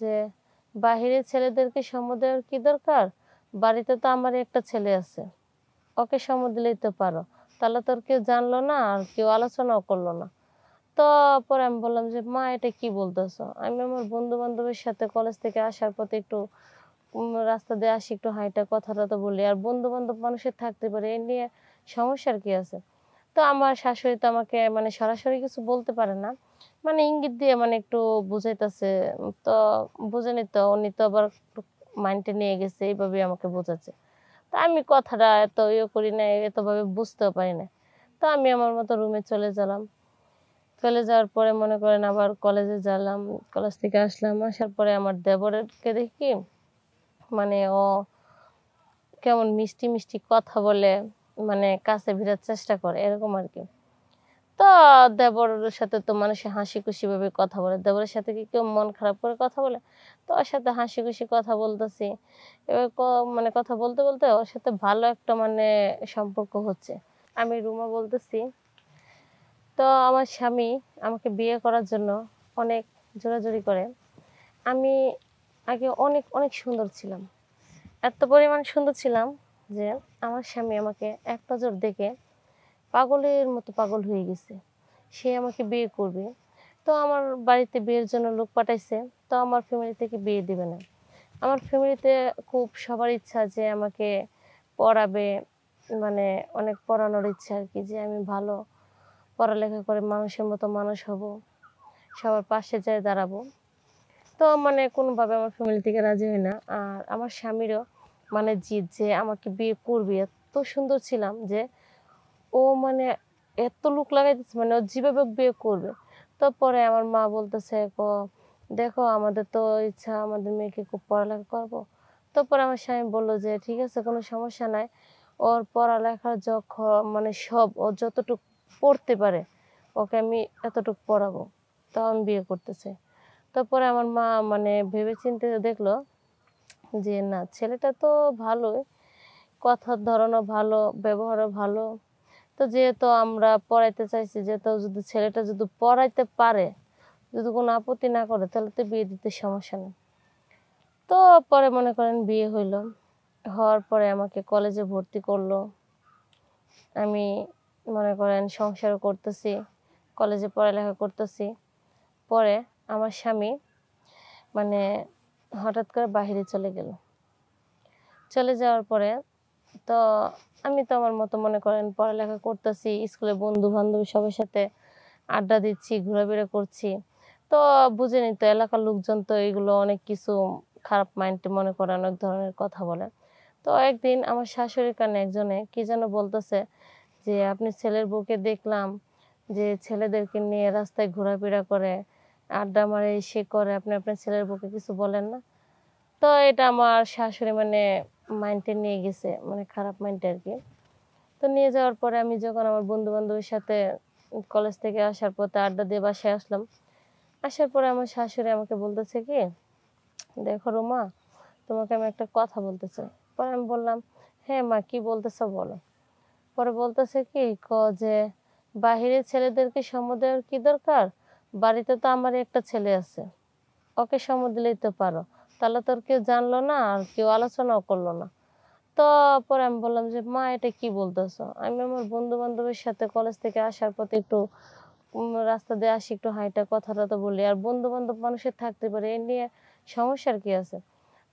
যে বাহিরের ছেলেদেরকে সময় দেওয়ার কি দরকার? বাড়িতে তো আমারই একটা ছেলে আছে। ওকে সময় দিলেই তো পারো। তাহলে তো আর কেউ জানলো না আর কেউ আলোচনাও করলো না। তো পরে আমি বললাম যে, "মা এটা কি বলতেছো?" আমি আমার বন্ধু-বান্ধবের সাথে কলেজ থেকে আসার পথে একটু রাস্তা দিয়ে আসি, একটু হাঁইটা কথা-টথা বলি। আর বন্ধু-বান্ধব মানুষের থাকতে পারে, এ নিয়ে সমস্যার কি আছে? তো আমার শাশুড়ি তো আমাকে মানে সরাসরি কিছু বলতে পারে না। মানে ইঙ্গিত দিয়ে মানে একটু বুঝাইতেছে। তো বুঝেনি তো উনি তো আবার একটু মাইন্ডে নিয়ে গেছে এইভাবেই আমাকে বোঝাচ্ছে। তো আমি কথাটা এত করি নাই, এতভাবে বুঝতেও পারি নাই। তো আমি আমার মতো রুমে চলে গেলাম। চলে যাওয়ার পরে মনে করেন আবার কলেজে গেলাম। কলেজ থেকে আসলাম। আসার পরে আমার দেবরকে দেখি মানে ও কেমন মিষ্টি, মিষ্টি কথা বলে মানে কাছে ভিড়ার চেষ্টা করে এরকম আরকি। তো দেবরের সাথে তো মানুষে হাসি-খুশি ভাবে কথা বলে। দেবরের সাথে কি কেউ মন খারাপ করে কথা বলে? তো ওর সাথে হাসি-খুশি কথা বলতেছি। এবার মানে কথা বলতে, বলতে ওর সাথে ভালো একটা মানে সম্পর্ক হচ্ছে। আমি রুমা বলতেছি, তো আমার স্বামী আমাকে বিয়ে করার জন্য অনেক জোরাজুরি করে। আমি আগে অনেক, অনেক সুন্দর ছিলাম। এত পরিমাণ সুন্দর ছিলাম যে আমার স্বামী আমাকে এক নজর দেখে পাগলের মতো পাগল হয়ে গেছে। সে আমাকে বিয়ে করবে। তো আমার বাড়িতে বিয়ের জন্য লোক পাঠাইছে। তো আমার ফ্যামিলি থেকে বিয়ে দিবে না। আমার ফ্যামিলিতে খুব সবার ইচ্ছা যে আমাকে পড়াবে, মানে অনেক পড়ানোর ইচ্ছা আরকি যে আমি ভালো পড়ালেখা করে মানুষের মতো মানুষ হব। সবার পাশে যেয়ে দাঁড়াবো। তো মানে কোনোভাবে আমার ফ্যামিলি থেকে রাজি হয় না। আর আমার স্বামীরও মানে জিদ যে আমাকে বিয়ে করবে। এত সুন্দর ছিলাম যে ও মানে এত লোক লাগাইতেছে মানে ও যেভাবে বিয়ে করবে। তো পরে আমার মা বলতেছে দেখো আমাদের তো ইচ্ছা আমাদের মেয়েকে খুব পড়ালেখা করবো। তো পরে আমার স্বামী বলল যে ঠিক আছে কোনো সমস্যা নাই। ওর পড়ালেখা মানে সব ও যতটুক পড়তে পারে ওকে আমি এতটুক পড়াবো। তাও আমি বিয়ে করতে চাই। তারপরে আমার মা মানে ভেবেচিন্তে দেখলো যে না ছেলেটা তো ভালোই, কথার ধরনও ভালো, ব্যবহারও ভালো। তো যেহেতু আমরা পড়াইতে চাইছি যেহেতু যদি ছেলেটা যদি পড়াইতে পারে, যদি কোনো আপত্তি না করে তাহলে তো বিয়ে দিতে সমস্যা নেই। তো পরে মনে করেন বিয়ে হইলো। হওয়ার পরে আমাকে কলেজে ভর্তি করলো। আমি মনে করেন সংসারও করতেছি, কলেজে পড়ালেখা করতেছি। পরে আমার স্বামী মানে হঠাৎ করে বাহিরে চলে গেল। চলে যাওয়ার পরে তো আমি তো আমার মতো মনে করেন পড়ালেখা করতেছি, স্কুলে বন্ধু-বান্ধব সবার সাথে আড্ডা দিচ্ছি, ঘোরাফেরা করছি। তো বুঝেনি তো এলাকার লোকজন তো এগুলো অনেক কিছু খারাপ মাইন্ডে মনে করে অনেক ধরনের কথা বলে। তো একদিন আমার শাশুড়ির কানে একজনে কি যেন বলতেছে যে, "আপনি ছেলের বউকে দেখলাম যে ছেলেদেরকে নিয়ে রাস্তায় ঘোরাফেরা করে, আড্ডা মারে, সে করে। আপনি আপনার ছেলের বউকে কিছু বলেন না?" তো এটা আমার শাশুড়ি মানে মাইন্ডে নিয়ে গেছে, মানে খারাপ মাইন্ডে আরকি। তো নিয়ে যাওয়ার পরে আমি যখন আমার বন্ধু-বান্ধবের সাথে কলেজ থেকে আসার পথে আড্ডা দিয়ে বাসায় আসলাম। আসার পরে আমার শাশুড়ি আমাকে বলতেছে কি, "দেখো রুমা, তোমাকে আমি একটা কথা বলতে চাই।" পরে আমি বললাম, "হ্যাঁ মা, কি বলতেছো বলো।" পরে বলতেছে কি যে, "বাহিরের ছেলেদেরকে সময় দেওয়ার কি দরকার? বাড়িতে তো আমারই একটা ছেলে আছে। ওকে সময় দিলেই তো পারো। তাহলে তো আর কেউ জানলো না আর কেউ আলোচনাও করলো না।" তো পরে আমি বললাম যে, "মা এটা কি বলতেছো?" আমি আমার বন্ধু-বান্ধবের সাথে কলেজ থেকে আসার পথে একটু রাস্তা দিয়ে আসি, একটু হাঁইটা কথা-টথা বলি। আর বন্ধু-বান্ধব মানুষের থাকতে পারে, এ নিয়ে সমস্যার কি আছে?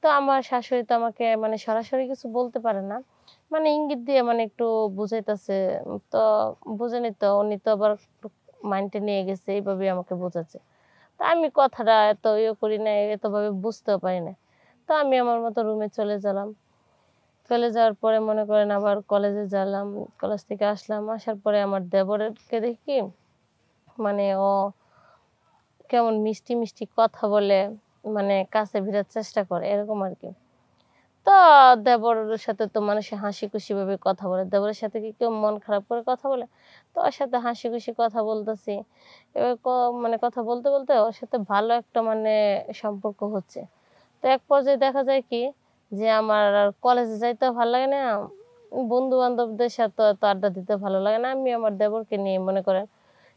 তো আমার শাশুড়ি তো আমাকে মানে সরাসরি কিছু বলতে পারে না। মানে ইঙ্গিত দিয়ে মানে একটু বুঝাইতেছে। তো বুঝেনি তো উনি তো আবার একটু মাইন্ডে নিয়ে গেছে এইভাবেই আমাকে বোঝাচ্ছে। তো আমি কথাটা এত করি নাই, এতভাবে বুঝতেও পারি নাই। তো আমি আমার মতো রুমে চলে গেলাম। চলে যাওয়ার পরে মনে করেন আবার কলেজে গেলাম। কলেজ থেকে আসলাম। আসার পরে আমার দেবরকে দেখি মানে ও কেমন মিষ্টি, মিষ্টি কথা বলে মানে কাছে ভিড়ার চেষ্টা করে এরকম আরকি। তো দেবরের সাথে তো মানুষে হাসি-খুশি ভাবে কথা বলে। দেবরের সাথে কি কেউ মন খারাপ করে কথা বলে? তো ওর সাথে হাসি-খুশি কথা বলতেছি। এবার মানে কথা বলতে, বলতে ওর সাথে ভালো একটা মানে সম্পর্ক হচ্ছে। তো এক পর্যায়ে দেখা যায় কি যে আমার আর কলেজে যাইতেও ভাল লাগে না, বন্ধু-বান্ধবদের সাথেও এত আড্ডা দিতে ভালো লাগে না। আমি আমার দেবরকে নিয়ে মনে করেন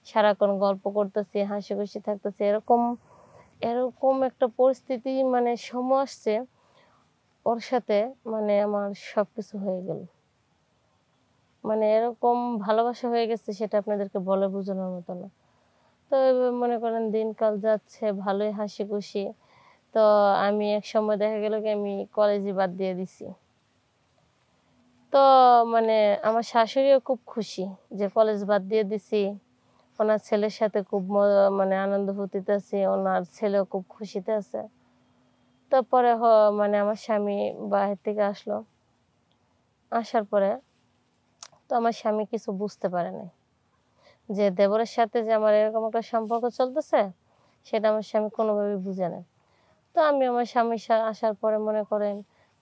সারাক্ষণ গল্প করতেছি, হাসি-খুশি থাকতেছি। এরকম এরকম একটা পরিস্থিতি মানে সময় আসছে ওর সাথে, মানে আমার সবকিছু হয়ে গেল। মানে এরকম ভালোবাসা হয়ে গেছে সেটা আপনাদেরকে বলে বোঝানোর মতো না। তো এভাবে মনে করেন দিনকাল যাচ্ছে ভালোই হাসি খুশি। তো আমি একসময় দেখা গেল কি আমি কলেজই বাদ দিয়ে দিছি। তো মানে আমার শাশুড়িও খুব খুশি যে কলেজ বাদ দিয়ে দিছি। ওনার ছেলের সাথে খুব মানে আনন্দ ফুর্তিতে আছি। ওনার ছেলেও খুব খুশিতে আছে। তারপরে মানে আমার স্বামী বাহির থেকে আসলো। আসার পরে তো আমার স্বামী কিছু বুঝতে পারে নাই। যে দেবরের সাথে যে আমার এরকম একটা সম্পর্ক চলতেছে সেটা আমার স্বামী কোনোভাবেই বুঝে নাই। তো আমি আমার স্বামীর আসার পরে মনে করেন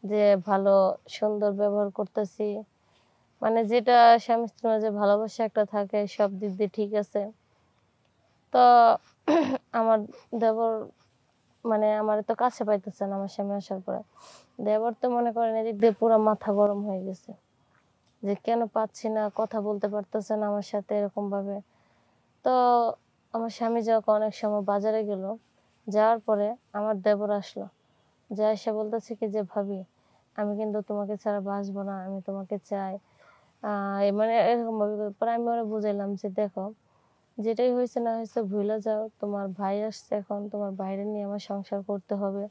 যে ভালো সুন্দর ব্যবহার করতেছি। মানে যেটা স্বামী স্ত্রীর মাঝে ভালোবাসা একটা থাকে সব দিক দিয়ে ঠিক আছে। তো আমার দেবর মানে আমার তো কাছে পাইতেছে না আমার স্বামী আসার পরে। দেবর তো মনে করেন এদিক দিয়ে পুরো মাথা গরম হয়ে গেছে যে কেন পাচ্ছি না, কথা বলতে পারতেছে না আমার সাথে এরকম ভাবে। তো আমার স্বামী যখন অনেক সময় বাজারে গেল, যাওয়ার পরে আমার দেবর আসলো, যা এসে বলতেছে কি যে ভাবি আমি কিন্তু তোমাকে ছাড়া বাঁচবো না, আমি তোমাকে চাই। মানে এরকম ভাবে পরে আমি ওরা বুঝাইলাম যে দেখো যেটাই হয়েছে না হয়েছে ভুলে যাও, তোমার ভাই আসছে, এখন তোমার বাইরে নিয়ে আমার সংসার করতে হবে।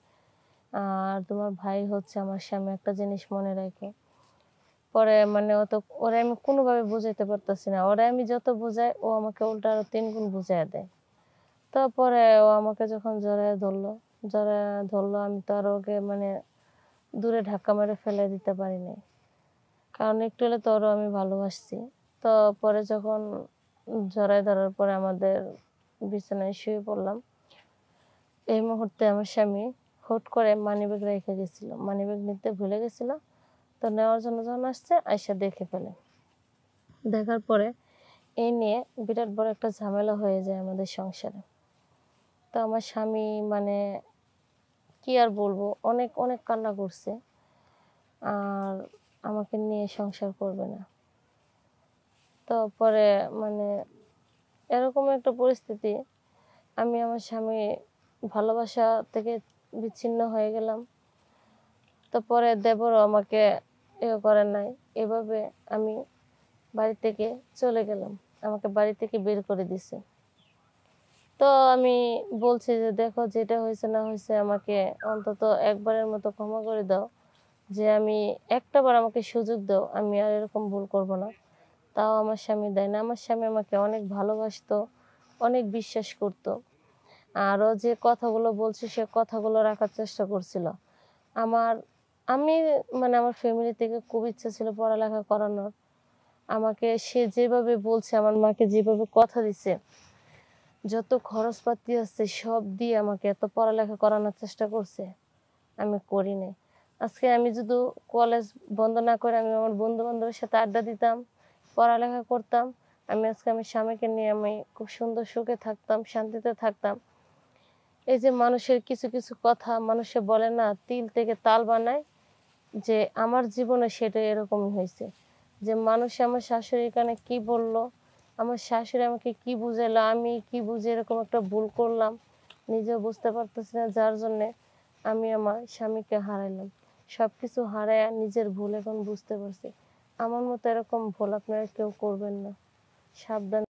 আর তোমার ভাই হচ্ছে আমার স্বামী, একটা জিনিস মনে রাখো। পরে মানে ওরে আমি কোনোভাবে বুঝাইতে পারতেছি না। ওরে আমি যত বুঝাই ও আমাকে উল্টা আরো 3 গুণ বুঝাইয়া দেয়। তারপরে ও আমাকে যখন জড়ায় ধরলো আমি তো আর ওকে মানে দূরে ধাক্কা মেরে ফেলে দিতে পারি নাই, কারণ একটু হলে তো ওরও আমি ভালোবাসছি। তো পরে যখন জড়ায় ধরার পরে আমাদের বিছানায় শুয়ে পড়লাম, এই মুহূর্তে আমার স্বামী হুট করে মানিব্যাগ রেখে গেছিল, মানিব্যাগ নিতে ভুলে গেছিল। তো নেওয়ার জন্য যখন আসছে আয়সা দেখে ফেলে, দেখার পরে এই নিয়ে বিরাট বড় একটা ঝামেলা হয়ে যায় আমাদের সংসারে। তো আমার স্বামী মানে কি আর বলবো, অনেক অনেক কান্না করছে আর আমাকে নিয়ে সংসার করবে না। তো পরে মানে এরকম একটা পরিস্থিতি, আমি আমার স্বামী ভালোবাসা থেকে বিচ্ছিন্ন হয়ে গেলাম। তো পরে দেবরও আমাকে করেন নাই, এভাবে আমি বাড়ি থেকে চলে গেলাম, আমাকে বাড়ি থেকে বের করে দিছে। তো আমি বলছি যে দেখো যেটা হয়েছে না হয়েছে আমাকে অন্তত একবারের মতো ক্ষমা করে দাও, যে আমি একটা বার আমাকে সুযোগ দাও, আমি আর এরকম ভুল করব না। তাও আমার স্বামী দেয় না। আমার স্বামী আমাকে অনেক ভালোবাসতো, অনেক বিশ্বাস করতো। আরও যে কথাগুলো বলছে সে কথাগুলো রাখার চেষ্টা করছিল। আমার আমি মানে আমার ফ্যামিলি থেকে খুব ইচ্ছা ছিল পড়ালেখা করানোর। আমাকে সে যেভাবে বলছে, আমার মাকে যেভাবে কথা দিছে, যত খরচপাতি আছে সব দিয়ে আমাকে এত পড়ালেখা করানোর চেষ্টা করছে, আমি করি নাই। আজকে আমি যদি কলেজ বন্ধ না করে আমি আমার বন্ধু বান্ধবের সাথে আড্ডা দিতাম, পড়ালেখা করতাম, আমি আজকে আমি স্বামীকে নিয়ে আমি খুব সুন্দর সুখে থাকতাম, শান্তিতে থাকতাম। এই যে মানুষের কিছু কিছু কথা মানুষে বলে না, তিল থেকে তাল বানায়, যে আমার জীবনে সেটা এরকমই হয়েছে। যে মানুষে আমার শাশুড়ির কানে কি বলল, আমার শাশুড়ি আমাকে কি বুঝাইলো, আমি কি বুঝে এরকম একটা ভুল করলাম নিজেও বুঝতে পারতেছি না, যার জন্যে আমি আমার স্বামীকে হারাইলাম। সবকিছু হারায় নিজের ভুল এখন বুঝতে পারছি। আমার মতো এরকম ভুল আপনারা কেউ করবেন না, সাবধান।